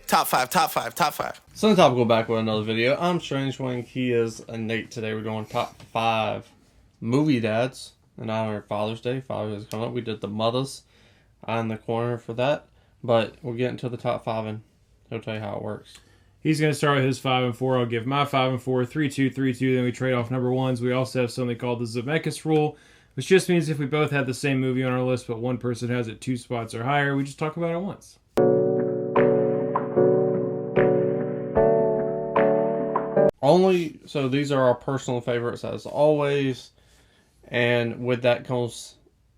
Top five, top five, top five. So topical back with another video. I'm Strange Wang. He is Nate. Today we're going top 5 movie dads in honor of Father's Day. Father's Day is coming up. We did the mothers on the corner for that. But we'll get into the top 5 and he'll tell you how it works. He's going to start with his 5 and 4. I'll give my 5 and 4, 3-2, 3-2. Then we trade off number ones. We also have something called the Zemeckis rule, which just means if we both had the same movie on our list, but one person has it 2 spots or higher, we just talk about it once. So these are our personal favorites as always, and with that comes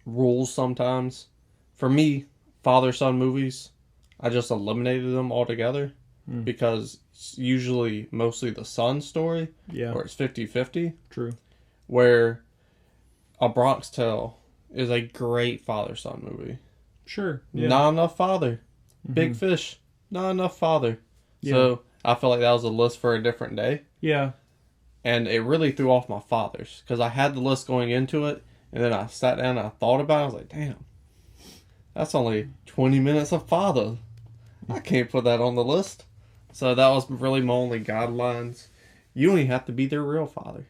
rules sometimes. For me, father-son movies, I just eliminated them altogether because it's usually mostly the son story, where it's 50-50. True. Where A Bronx Tale is a great father-son movie. Sure. Yeah. Not enough father. Big Fish, not enough father. Yeah. So I feel like that was a list for a different day. Yeah. And it really threw off my fathers. Because I had the list going into it. And then I sat down and I thought about it. I was like, damn. That's only 20 minutes of father. I can't put that on the list. So that was really my only guidelines. You don't even have to be their real father.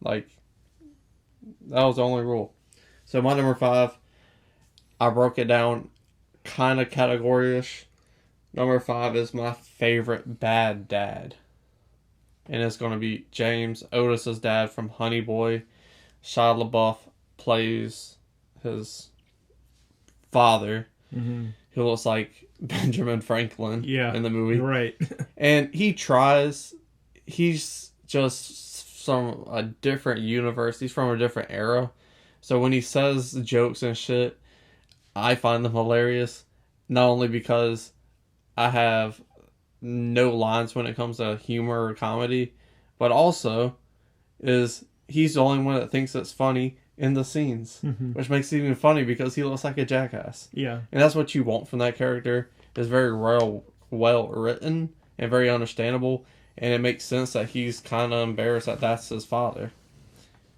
Like, that was the only rule. So my number 5, I broke it down kind of category-ish. Number 5 is my favorite bad dad. And it's going to be James Otis's dad from Honey Boy. Shia LaBeouf plays his father, who looks like Benjamin Franklin in the movie. Right. And he tries. He's just from a different universe. He's from a different era. So when he says jokes and shit, I find them hilarious. Not only because I have no lines when it comes to humor or comedy, but also is he's the only one that thinks it's funny in the scenes, which makes it even funny because he looks like a jackass. Yeah. And that's what you want from that character. It's very well written and very understandable, and it makes sense that he's kind of embarrassed that that's his father,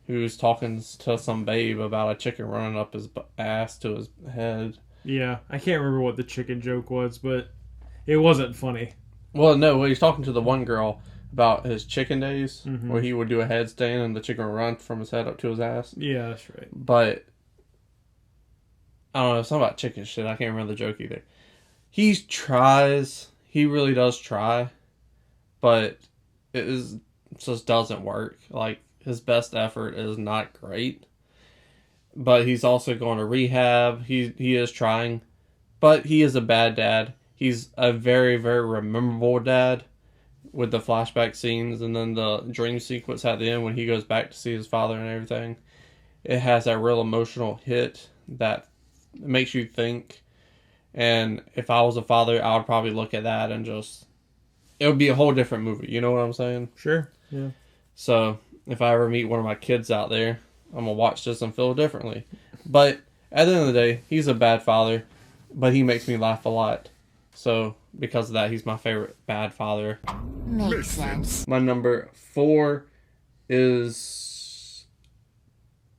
who's talking to some babe about a chicken running up his ass to his head. Yeah. I can't remember what the chicken joke was, but it wasn't funny. Well, no, he's talking to the one girl about his chicken days, where he would do a headstand and the chicken would run from his head up to his ass. Yeah, that's right. But, I don't know, it's not about chicken shit. I can't remember the joke either. He tries. He really does try. But just doesn't work. Like, his best effort is not great. But he's also going to rehab. He is trying. But he is a bad dad. He's a very, very memorable dad with the flashback scenes and then the dream sequence at the end when he goes back to see his father and everything. It has that real emotional hit that makes you think. And if I was a father, I would probably look at that and just... It would be a whole different movie. You know what I'm saying? Sure. Yeah. So, if I ever meet one of my kids out there, I'm going to watch this and feel differently. But, at the end of the day, he's a bad father, but he makes me laugh a lot. So, because of that, he's my favorite bad father. Makes sense. My number 4 is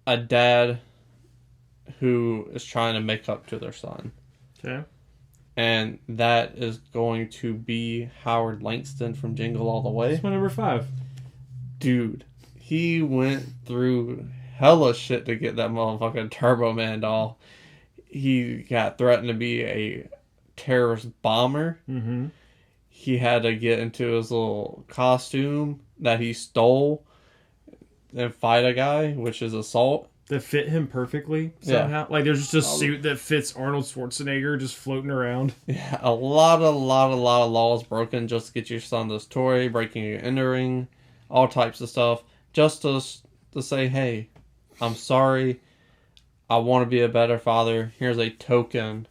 a dad who is trying to make up to their son. Okay. And that is going to be Howard Langston from Jingle All the Way. That's my number 5. Dude, he went through hella shit to get that motherfucking Turbo Man doll. He got threatened to be a terrorist bomber. He had to get into his little costume that he stole and fight a guy, which is assault. That fit him perfectly somehow. Like there's just a suit that fits Arnold Schwarzenegger just floating around. Yeah, a lot of laws broken just to get your son this toy, breaking and entering, all types of stuff, just to say, hey, I'm sorry. I want to be a better father. Here's a token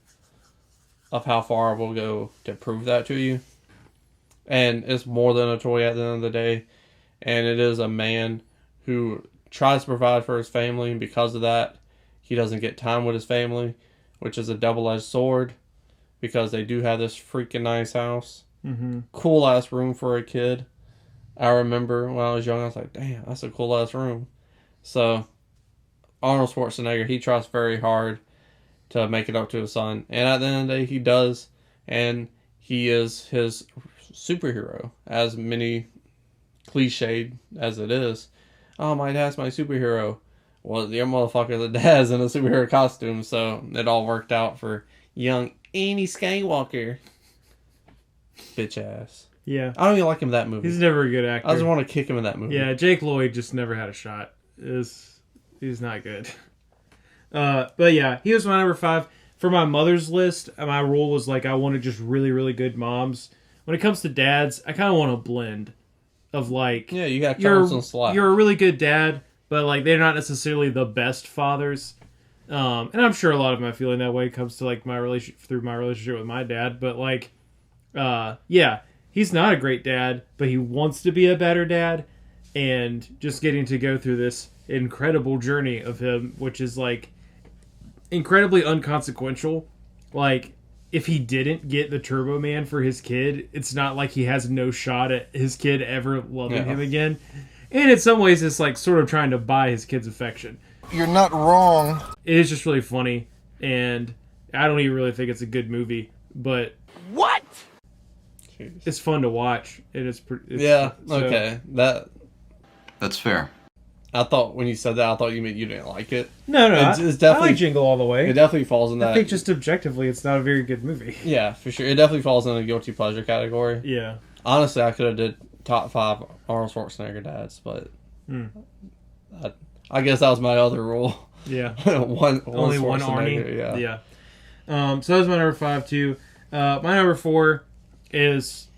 of how far I will go to prove that to you. And it's more than a toy at the end of the day. And it is a man who tries to provide for his family, and because of that, he doesn't get time with his family, which is a double-edged sword, because they do have this freaking nice house. Cool-ass room for a kid. I remember when I was young, I was like, damn, that's a cool-ass room. So, Arnold Schwarzenegger, he tries very hard to make it up to his son. And at the end of the day, he does. And he is his superhero, as many cliched as it is. Oh, my dad's my superhero. Well, your motherfucker, the dad's in a superhero costume, so it all worked out for young Annie Skywalker. Bitch ass. Yeah. I don't even like him in that movie. He's never a good actor. I just want to kick him in that movie. Yeah, Jake Lloyd just never had a shot. He's not good. But yeah, he was my number 5. For my mother's list, my rule was like I wanted just really, really good moms. When it comes to dads, I kind of want a blend of like... Yeah, you got Charles and Slack. You're a really good dad, but like they're not necessarily the best fathers. And I'm sure a lot of my feeling that way comes to like my relationship with my dad. But like, yeah, he's not a great dad, but he wants to be a better dad. And just getting to go through this incredible journey of him, which is like incredibly unconsequential. Like, if he didn't get the Turbo Man for his kid, it's not like he has no shot at his kid ever loving him again. And in some ways, it's like sort of trying to buy his kid's affection. You're not wrong. It is just really funny, and I don't even really think it's a good movie, but What? it's fun to watch. Okay. That's fair. I thought when you said that, I thought you meant you didn't like it. No, It's I definitely like Jingle All the Way. It definitely falls in that. I think just objectively, it's not a very good movie. Yeah, for sure. It definitely falls in the guilty pleasure category. Yeah. Honestly, I could have did top 5 Arnold Schwarzenegger dads, but I guess that was my other rule. Yeah. Only one Schwarzenegger, Arnie. Yeah. So that was my number 5 too. My number 4 is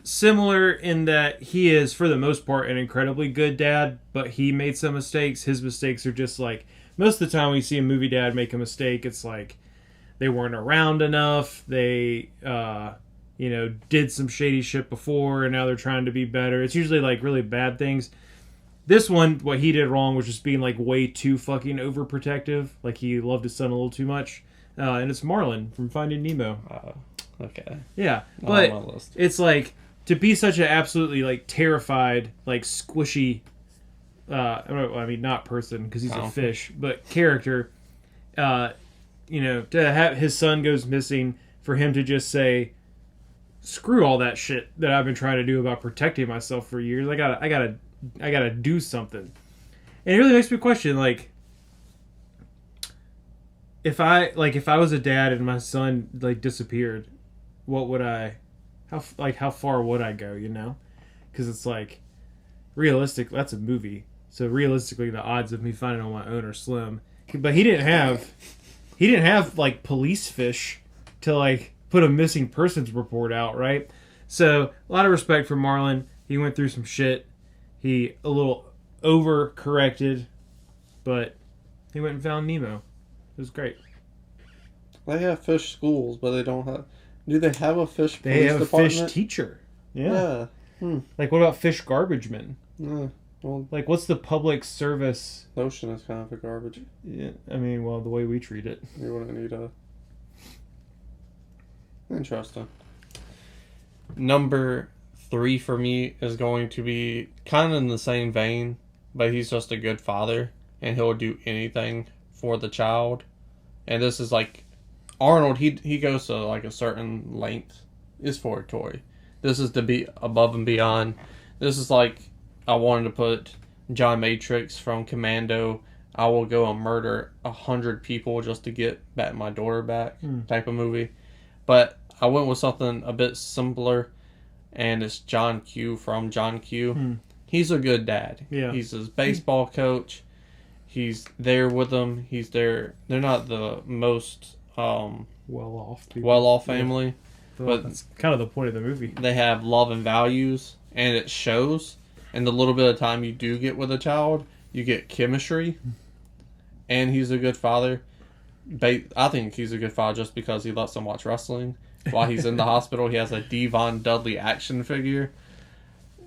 similar in that he is, for the most part, an incredibly good dad, but he made some mistakes. His mistakes are just like, most of the time when you see a movie dad make a mistake, it's like they weren't around enough, they did some shady shit before and now they're trying to be better. It's usually like really bad things. This one, what he did wrong was just being like way too fucking overprotective. Like he loved his son a little too much. And it's Marlin from Finding Nemo. Okay. Yeah, Not but on my list. it's like to be such an absolutely like terrified, like squishy. I mean, not person because he's a fish, but character. To have his son goes missing, for him to just say, "Screw all that shit that I've been trying to do about protecting myself for years. I gotta do something." And it really makes me question, like, if I was a dad and my son like disappeared, what would how far would I go, because it's like realistic, that's a movie, so realistically the odds of me finding it on my own are slim. But he didn't have like police fish to like put a missing persons report out, right? So a lot of respect for Marlon. He went through some shit, he a little overcorrected, but he went and found Nemo. It was great. They have fish schools, but they don't have... Do they have a fish They police have department? a fish teacher. Yeah. Like, what about fish garbage men? Yeah. Well, Like, what's the public service? the ocean is kind of a garbage. Yeah, I mean, well, the way we treat it. You wouldn't need a... Interesting. Number 3 for me is going to be kind of in the same vein, but he's just a good father, and he'll do anything for the child. And this is like... Arnold, he goes to like a certain length is for a toy. This is to be above and beyond. This is like, I wanted to put John Matrix from Commando. I will go and murder 100 people just to get back my daughter back type of movie. But I went with something a bit simpler, and it's John Q from John Q. He's a good dad. Yeah. He's his baseball coach. He's there with them. He's there. They're not the most well-off family, but that's kind of the point of the movie. they have love and values, and it shows. And the little bit of time you do get with a child, you get chemistry. And he's a good father. I think he's a good father just because he lets them watch wrestling. While he's in the hospital, he has a Devon Dudley action figure.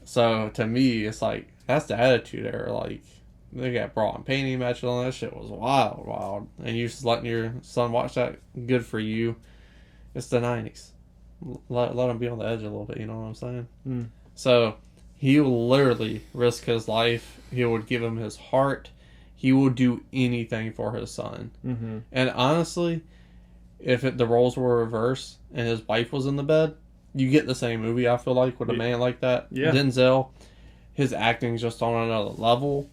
So to me, it's like, that's the attitude there. Like, they got bra and painting matches on that shit. Was wild. And you just letting your son watch that, good for you. It's the 90s. Let him be on the edge a little bit, you know what I'm saying? So he will literally risk his life. He would give him his heart. He will do anything for his son. And honestly, if the roles were reversed and his wife was in the bed, you get the same movie, I feel like, with a man like that. Yeah. Denzel, his acting's just on another level.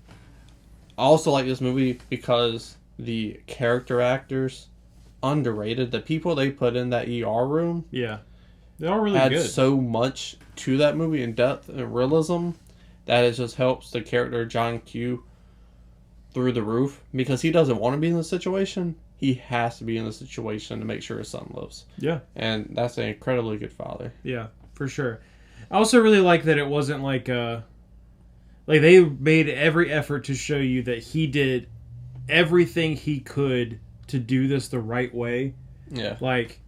I also like this movie because the character actors, underrated. The people they put in that ER room Yeah. They're all really had good. so much to that movie in depth and realism that it just helps the character John Q through the roof, because he doesn't want to be in the situation. He has to be in the situation to make sure his son lives. Yeah. And that's an incredibly good father. Yeah, for sure. I also really like that it wasn't like they made every effort to show you that he did everything he could to do this the right way. Yeah. Like,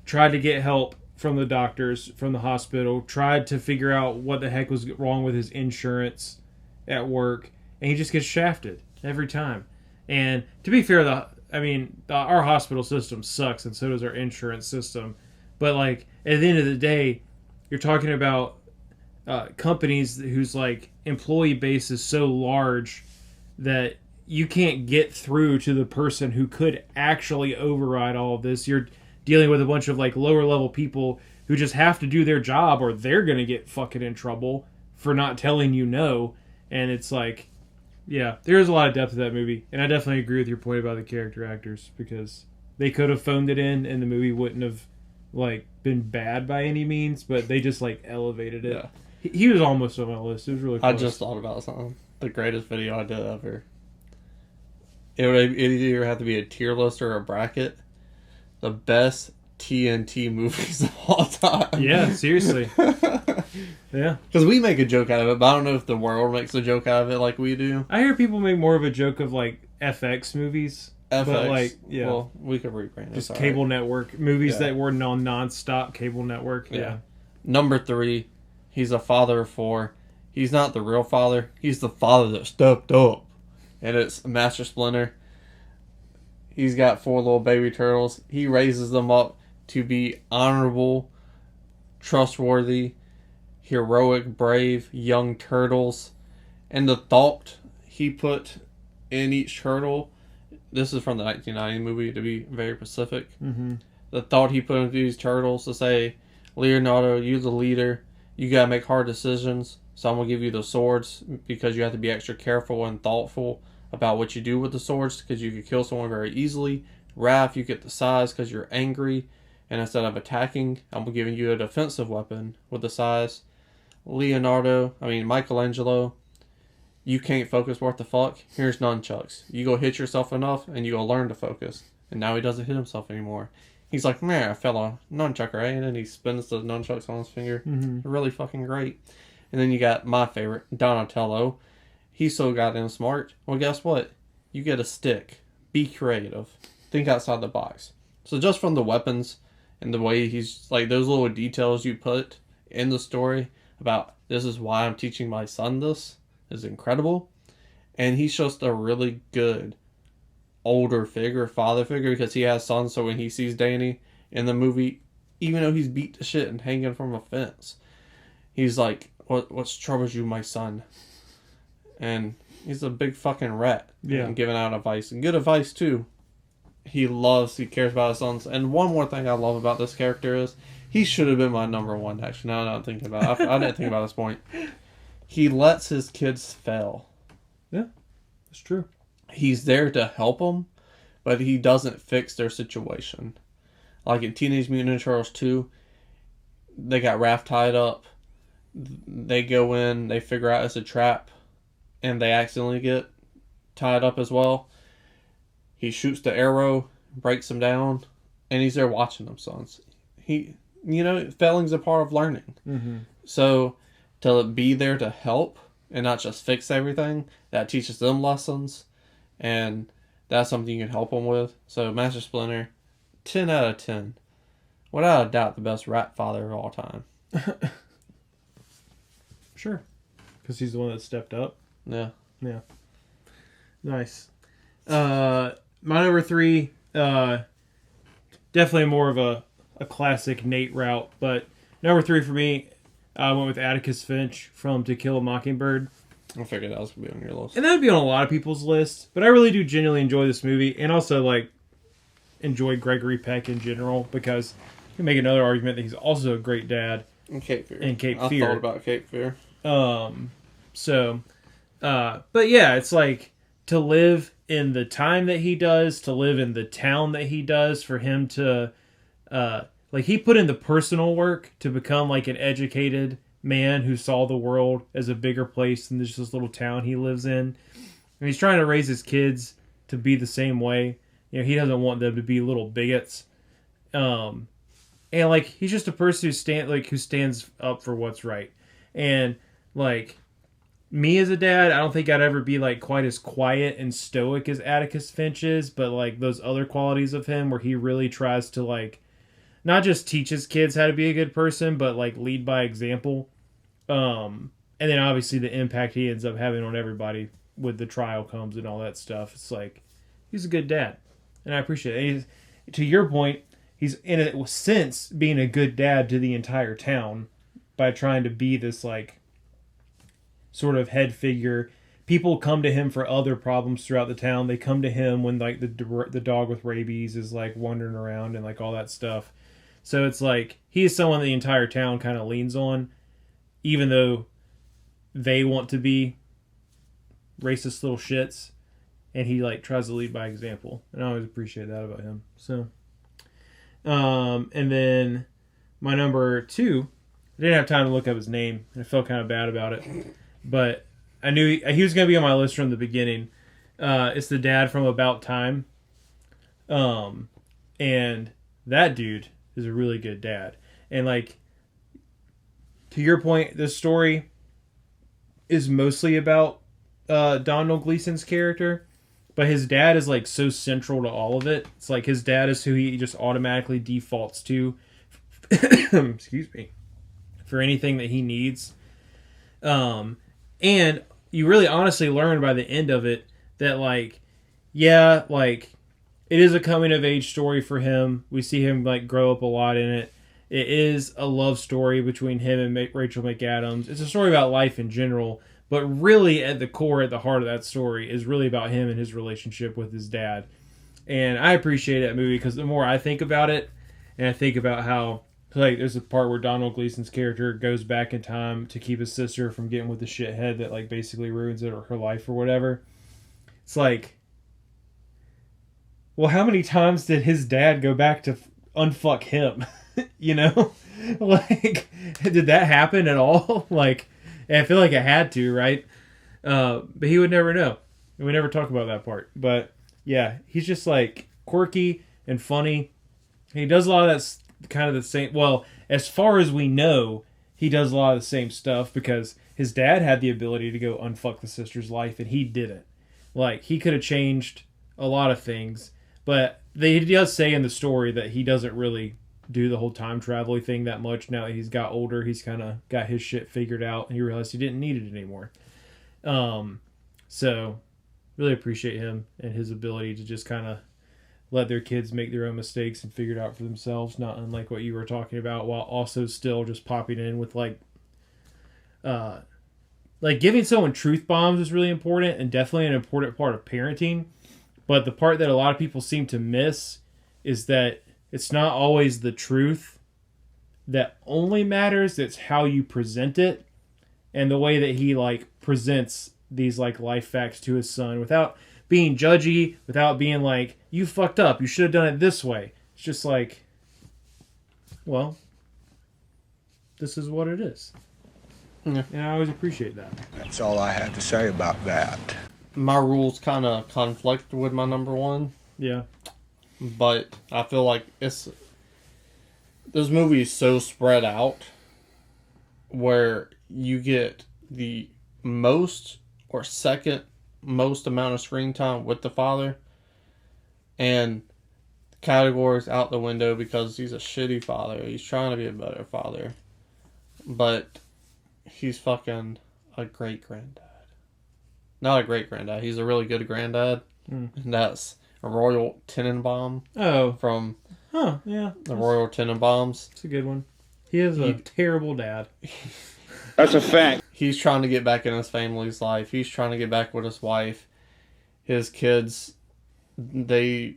tried to get help from the doctors, from the hospital, tried to figure out what the heck was wrong with his insurance at work, and he just gets shafted every time. And to be fair, our hospital system sucks, and so does our insurance system. But, like, at the end of the day, you're talking about companies whose, like, employee base is so large that you can't get through to the person who could actually override all of this. You're dealing with a bunch of, like, lower level people who just have to do their job, or they're gonna get fucking in trouble for not telling you no. And it's like, yeah, there's a lot of depth to that movie, and I definitely agree with your point about the character actors, because they could have phoned it in and the movie wouldn't have, like, been bad by any means, but they just, like, elevated it. Yeah. He was almost on my list. It was really close. I just thought about something. The greatest video I did ever. It would either have to be a tier list or a bracket. The best TNT movies of all time. Yeah, seriously. Yeah. Because we make a joke out of it, but I don't know if the world makes a joke out of it like we do. I hear people make more of a joke of, like, FX movies. FX. But, like, yeah. Well, we could rebrand it. Just It's cable all right. network. Movies Yeah. that were non-stop cable network. Yeah. Number 3, he's a father of 4. He's not the real father. He's the father that stepped up. And it's Master Splinter. He's got 4 little baby turtles. He raises them up to be honorable, trustworthy, heroic, brave, young turtles. And the thought he put in each turtle, this is from the 1990 movie, to be very specific. Mm-hmm. The thought he put into these turtles to say, Leonardo, you're the leader. You gotta make hard decisions. So I'm gonna give you the swords because you have to be extra careful and thoughtful about what you do with the swords, because you could kill someone very easily. Raph, you get the size because you're angry, and instead of attacking, I'm giving you a defensive weapon with the size. Michelangelo, you can't focus worth the fuck. Here's nunchucks. You go hit yourself enough, and you go learn to focus. And now he doesn't hit himself anymore. He's like, man, I fell a nunchuck, right? And then he spins the nunchucks on his finger. Mm-hmm. Really fucking great. And then you got my favorite, Donatello. He's so goddamn smart. Well, guess what? You get a stick. Be creative. Think outside the box. So just from the weapons and the way he's, like, those little details you put in the story about this is why I'm teaching my son this is incredible. And he's just a really good older figure, father figure, because he has sons. So when he sees Danny in the movie, even though he's beat to shit and hanging from a fence, he's like, what's troubles you, my son? And he's a big fucking rat. Yeah. And giving out advice. And good advice, too. He cares about his sons. And one more thing I love about this character is he should have been my number 1, actually. Now that I'm thinking about it. I didn't think about this point. He lets his kids fail. Yeah, that's true. He's there to help them, but he doesn't fix their situation. Like in Teenage Mutant Ninja Turtles 2, they got Raph tied up. They go in, they figure out it's a trap, and they accidentally get tied up as well. He shoots the arrow, breaks them down, and he's there watching them, sons. Failing's a part of learning. Mm-hmm. So to be there to help and not just fix everything, that teaches them lessons, and that's something you can help them with. So Master Splinter, 10 out of 10. Without a doubt, the best rat father of all time. Sure. Because he's the one that stepped up. Yeah. Yeah. Nice. My number 3, definitely more of a classic Nate route, but number 3 for me, I went with Atticus Finch from To Kill a Mockingbird. I figured that was going to be on your list. And that would be on a lot of people's list, but I really do genuinely enjoy this movie, and also, like, enjoy Gregory Peck in general, because you can make another argument that he's also a great dad. And Cape Fear. And Cape I Fear. thought about Cape Fear. But yeah, it's like to live in the time that he does, to live in the town that he does, for him to, like, he put in the personal work to become like an educated man who saw the world as a bigger place than just this little town he lives in. And he's trying to raise his kids to be the same way. You know, he doesn't want them to be little bigots. And like, he's just a person who stands up for what's right. And like, me as a dad, I don't think I'd ever be like quite as quiet and stoic as Atticus Finch is, but like those other qualities of him where he really tries to like not just teach his kids how to be a good person, but like lead by example. And then obviously the impact he ends up having on everybody with the trial comes and all that stuff. It's like, he's a good dad, and I appreciate it. And to your point, he's in a sense being a good dad to the entire town by trying to be this like sort of head figure. People come to him for other problems throughout the town. They come to him when like the dog with rabies is like wandering around and like all that stuff. So it's like he is someone the entire town kind of leans on, even though they want to be racist little shits, and he like tries to lead by example. And I always appreciate that about him. So, and then my number 2, I didn't have time to look up his name, and I felt kind of bad about it. But I knew he was going to be on my list from the beginning. It's the dad from About Time. And that dude is a really good dad. And like, to your point, this story is mostly about Donald Gleason's character. But his dad is like so central to all of it. It's like his dad is who he just automatically defaults to. Excuse me. For anything that he needs. And you really honestly learn by the end of it that, like, yeah, like, it is a coming-of-age story for him. We see him, like, grow up a lot in it. It is a love story between him and Rachel McAdams. It's a story about life in general, but really at the core, at the heart of that story, is really about him and his relationship with his dad. And I appreciate that movie because the more I think about it, and I think about how, like, there's a part where Donald Gleason's character goes back in time to keep his sister from getting with the shithead that, like, basically ruins it or her life or whatever. It's like, well, how many times did his dad go back to unfuck him? You know? Like, did that happen at all? Like, I feel like it had to, right? But he would never know. And we never talk about that part. But, yeah, he's just, like, quirky and funny. He does a lot of that kind of the same, well, as far as we know, he does a lot of the same stuff because his dad had the ability to go unfuck the sister's life and he didn't. Like, he could have changed a lot of things, but he does say in the story that he doesn't really do the whole time travel thing that much now that he's got older. He's kind of got his shit figured out and he realized he didn't need it anymore. So really appreciate him and his ability to just kind of let their kids make their own mistakes and figure it out for themselves, not unlike what you were talking about, while also still just popping in with like giving someone truth bombs is really important and definitely an important part of parenting. But the part that a lot of people seem to miss is that it's not always the truth that only matters. It's how you present it and the way that he like presents these like life facts to his son without being judgy, without being like, you fucked up, you should have done it this way. It's just like, well, this is what it is. Yeah. And I always appreciate that. That's all I have to say about that. My rules kind of conflict with my number 1. Yeah. But I feel like this movie is so spread out where you get the most or second most amount of screen time with the father, and categories out the window because he's a shitty father. He's trying to be a better father, but he's fucking a great granddad. Not a great granddad. He's a really good granddad, and that's a Royal Tenenbaum. Oh, from yeah, the Royal Tenenbaums. It's a good one. He is a terrible dad. That's a fact. He's trying to get back in his family's life. He's trying to get back with his wife. His kids, they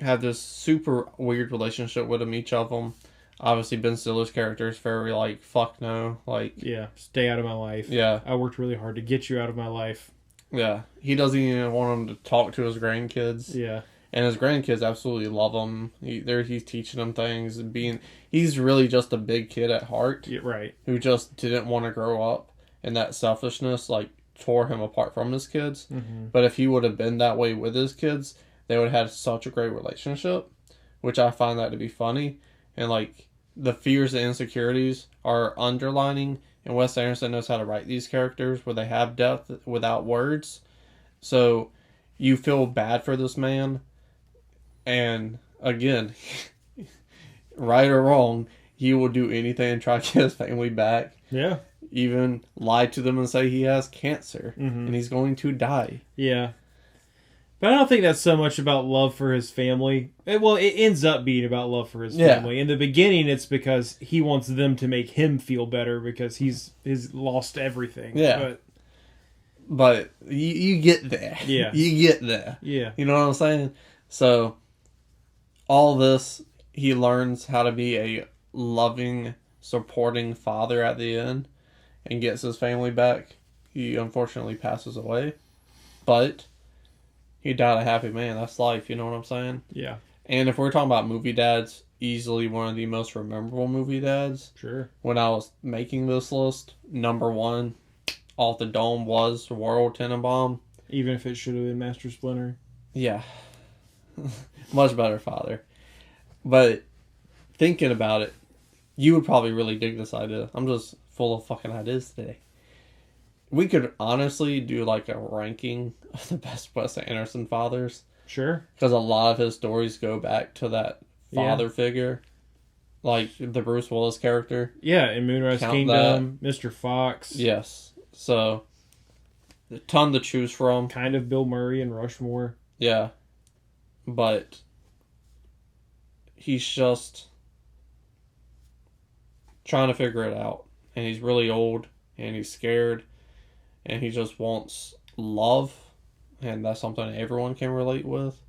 have this super weird relationship with them, each of them. Obviously, Ben Stiller's character is very, like, fuck no. Like, Yeah, stay out of my life. Yeah. I worked really hard to get you out of my life. yeah. He doesn't even want him to talk to his grandkids. Yeah. And his grandkids absolutely love him. He's teaching them things. And he's really just a big kid at heart. Yeah, right. Who just didn't want to grow up. And that selfishness, like, tore him apart from his kids. Mm-hmm. But if he would have been that way with his kids, they would have had such a great relationship. Which I find that to be funny. And, like, the fears and insecurities are underlining, and Wes Anderson knows how to write these characters where they have depth without words. So you feel bad for this man, and again, right or wrong, he will do anything to try to get his family back. Yeah. Even lie to them and say he has cancer, and he's going to die. Yeah. But I don't think that's so much about love for his family. It ends up being about love for his family. In the beginning, it's because he wants them to make him feel better because he's lost everything. Yeah. But you get there. Yeah. You get there. Yeah. You know what I'm saying? So, all this, he learns how to be a loving, supporting father at the end and gets his family back. He unfortunately passes away. But he died a happy man. That's life, you know what I'm saying? Yeah. And if we're talking about movie dads, easily one of the most memorable movie dads. Sure. When I was making this list, number one off the dome was World Tenenbaum. Even if it should have been Master Splinter. Yeah. Much better father. But thinking about it, you would probably really dig this idea. I'm just full of fucking ideas today. We could honestly do like a ranking of the best Wes Anderson fathers. Sure. Because a lot of his stories go back to that father figure. Like the Bruce Willis character. Yeah, in Moonrise Kingdom, Mr. Fox. Yes. So, a ton to choose from. Kind of Bill Murray and Rushmore. Yeah. But he's just trying to figure it out. And he's really old. And he's scared. And he just wants love. And that's something everyone can relate with.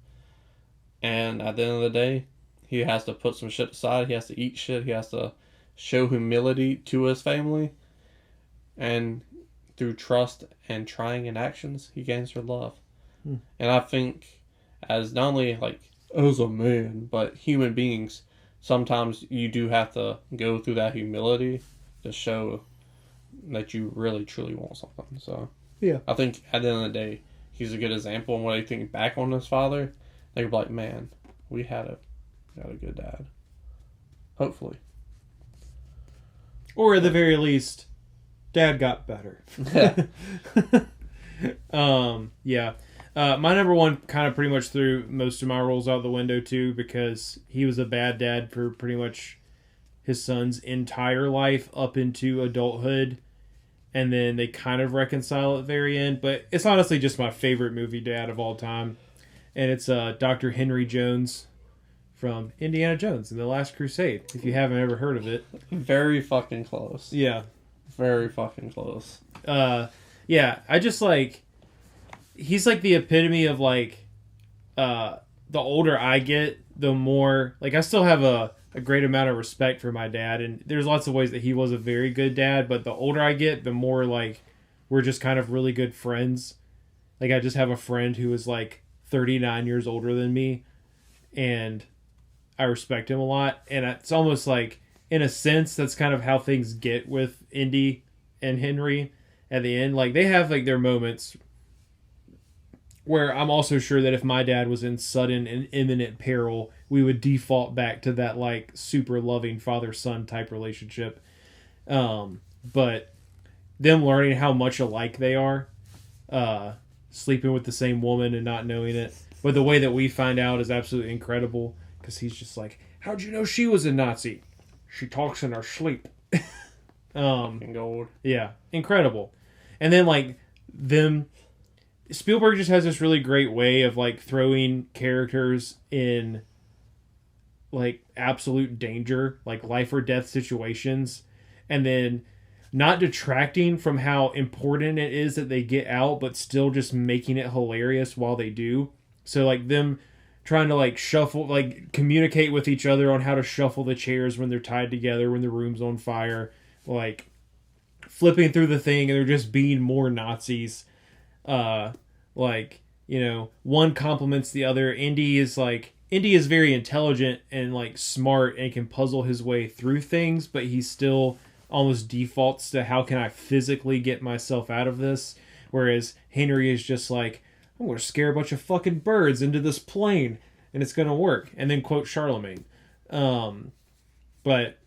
And at the end of the day, he has to put some shit aside. He has to eat shit. He has to show humility to his family. And through trust and trying in actions, he gains their love. And I think as not only like as a man, but human beings, sometimes you do have to go through that humility to show that you really truly want something. So yeah, I think at the end of the day, he's a good example. And when I think back on his father, they're like, man, we had a good dad. Hopefully. Or at the very least, Dad got better. Yeah. My number one kind of pretty much threw most of my roles out the window too, because he was a bad dad for pretty much his son's entire life up into adulthood, and then they kind of reconcile at the very end. But it's honestly just my favorite movie dad of all time, and it's Dr. Henry Jones from Indiana Jones and the Last Crusade. If you haven't ever heard of it, Very fucking close. yeah. Very fucking close. Yeah, I just like, he's like the epitome of like, the older I get, the more, like, I still have a great amount of respect for my dad, and there's lots of ways that he was a very good dad, but the older I get, the more like, we're just kind of really good friends. Like, I just have a friend who is like 39 years older than me, and I respect him a lot, and it's almost like, in a sense, that's kind of how things get with Indy and Henry at the end. Like, they have like their moments where I'm also sure that if my dad was in sudden and imminent peril, we would default back to that like super loving father-son type relationship. But them learning how much alike they are, sleeping with the same woman and not knowing it, but the way that we find out is absolutely incredible, because he's just like, how'd you know she was a Nazi? She talks in her sleep. Fucking gold. Yeah, incredible. And then like them, Spielberg just has this really great way of like throwing characters in like absolute danger, like life or death situations, and then not detracting from how important it is that they get out, but still just making it hilarious while they do. So like them trying to like shuffle, like communicate with each other on how to shuffle the chairs when they're tied together, when the room's on fire, like flipping through the thing, and they're just being more Nazis. Like, you know, one compliments the other. Indy is very intelligent and like smart and can puzzle his way through things, but he still almost defaults to how can I physically get myself out of this, whereas Henry is just like, I'm going to scare a bunch of fucking birds into this plane and it's going to work. And then quote Charlemagne. But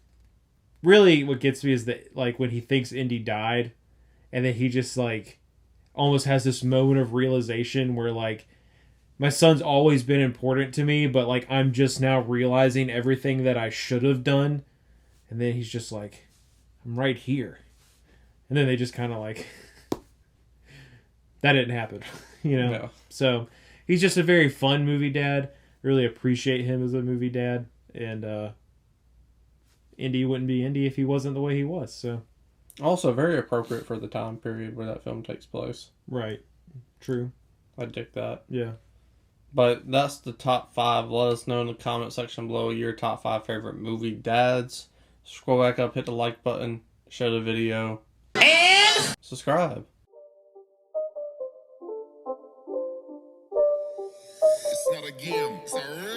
really what gets me is that like when he thinks Indy died and then he just like almost has this moment of realization where like my son's always been important to me, but like I'm just now realizing everything that I should have done. And then he's just like, I'm right here. And then they just kind of like, that didn't happen. You know? No. So he's just a very fun movie dad. Really appreciate him as a movie dad. And Indy wouldn't be Indy if he wasn't the way he was. So Also very appropriate for the time period where that film takes place. right. True. I dig that. Yeah. But that's the top 5. Let us know in the comment section below your top 5 favorite movie dads. Scroll back up, hit the like button, share the video, and subscribe. It's not a game, it's a